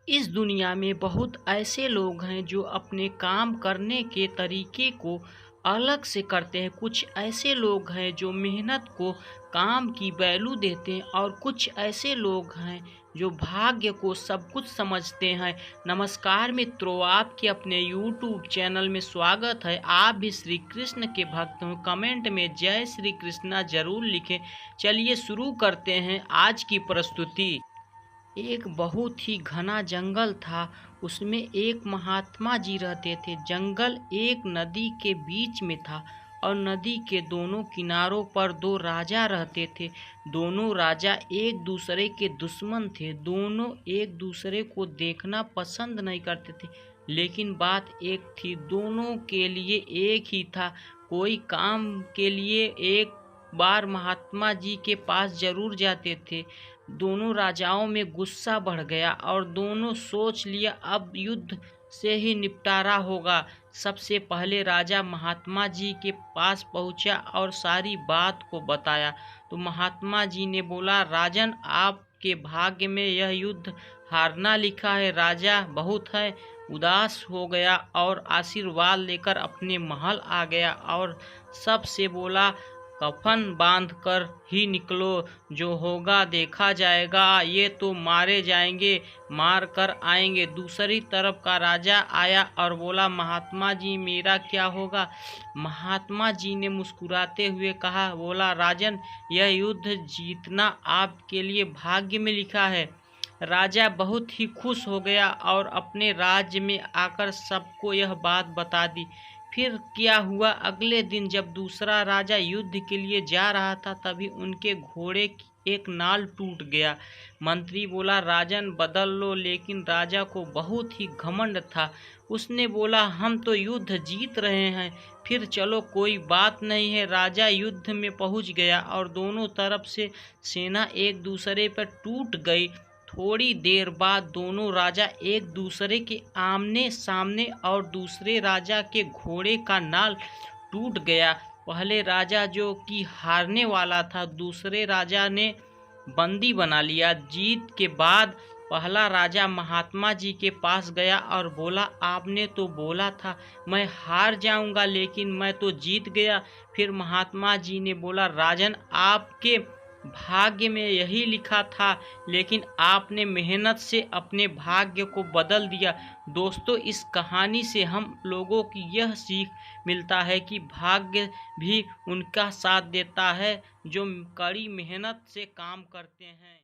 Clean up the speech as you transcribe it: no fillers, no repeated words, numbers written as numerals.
इस दुनिया में बहुत ऐसे लोग हैं जो अपने काम करने के तरीके को अलग से करते हैं। कुछ ऐसे लोग हैं जो मेहनत को काम की वैल्यू देते हैं और कुछ ऐसे लोग हैं जो भाग्य को सब कुछ समझते हैं। नमस्कार मित्रों, आपके अपने YouTube चैनल में स्वागत है। आप भी श्री कृष्ण के भक्त हो, कमेंट में जय श्री कृष्णा जरूर लिखें। चलिए शुरू करते हैं आज की प्रस्तुति। एक बहुत ही घना जंगल था। उसमें एक महात्मा जी रहते थे। जंगल एक नदी के बीच में था और नदी के दोनों किनारों पर दो राजा रहते थे। दोनों राजा एक दूसरे के दुश्मन थे। दोनों एक दूसरे को देखना पसंद नहीं करते थे, लेकिन बात एक थी, दोनों के लिए एक ही था। कोई काम के लिए एक बार महात्मा जी के पास जरूर जाते थे। दोनों राजाओं में गुस्सा बढ़ गया और दोनों सोच लिया अब युद्ध से ही निपटारा होगा। सबसे पहले राजा महात्मा जी के पास पहुंचा और सारी बात को बताया। तो महात्मा जी ने बोला, राजन, आपके भाग्य में यह युद्ध हारना लिखा है। राजा बहुत है उदास हो गया और आशीर्वाद लेकर अपने महल आ गया और सबसे बोला, कफन बांध कर ही निकलो, जो होगा देखा जाएगा। ये तो मारे जाएंगे, मार कर आएंगे। दूसरी तरफ का राजा आया और बोला, महात्मा जी मेरा क्या होगा। महात्मा जी ने मुस्कुराते हुए कहा, बोला, राजन, यह युद्ध जीतना आपके लिए भाग्य में लिखा है। राजा बहुत ही खुश हो गया और अपने राज्य में आकर सबको यह बात बता दी। फिर क्या हुआ, अगले दिन जब दूसरा राजा युद्ध के लिए जा रहा था तभी उनके घोड़े की एक नाल टूट गया। मंत्री बोला, राजन बदल लो, लेकिन राजा को बहुत ही घमंड था। उसने बोला, हम तो युद्ध जीत रहे हैं, फिर चलो कोई बात नहीं है। राजा युद्ध में पहुंच गया और दोनों तरफ से सेना एक दूसरे पर टूट गई। थोड़ी देर बाद दोनों राजा एक दूसरे के आमने सामने और दूसरे राजा के घोड़े का नाल टूट गया। पहले राजा जो कि हारने वाला था, दूसरे राजा ने बंदी बना लिया। जीत के बाद पहला राजा महात्मा जी के पास गया और बोला, आपने तो बोला था मैं हार जाऊंगा, लेकिन मैं तो जीत गया। फिर महात्मा जी ने बोला, राजन, आपके भाग्य में यही लिखा था, लेकिन आपने मेहनत से अपने भाग्य को बदल दिया। दोस्तों, इस कहानी से हम लोगों की यह सीख मिलता है कि भाग्य भी उनका साथ देता है जो कड़ी मेहनत से काम करते हैं।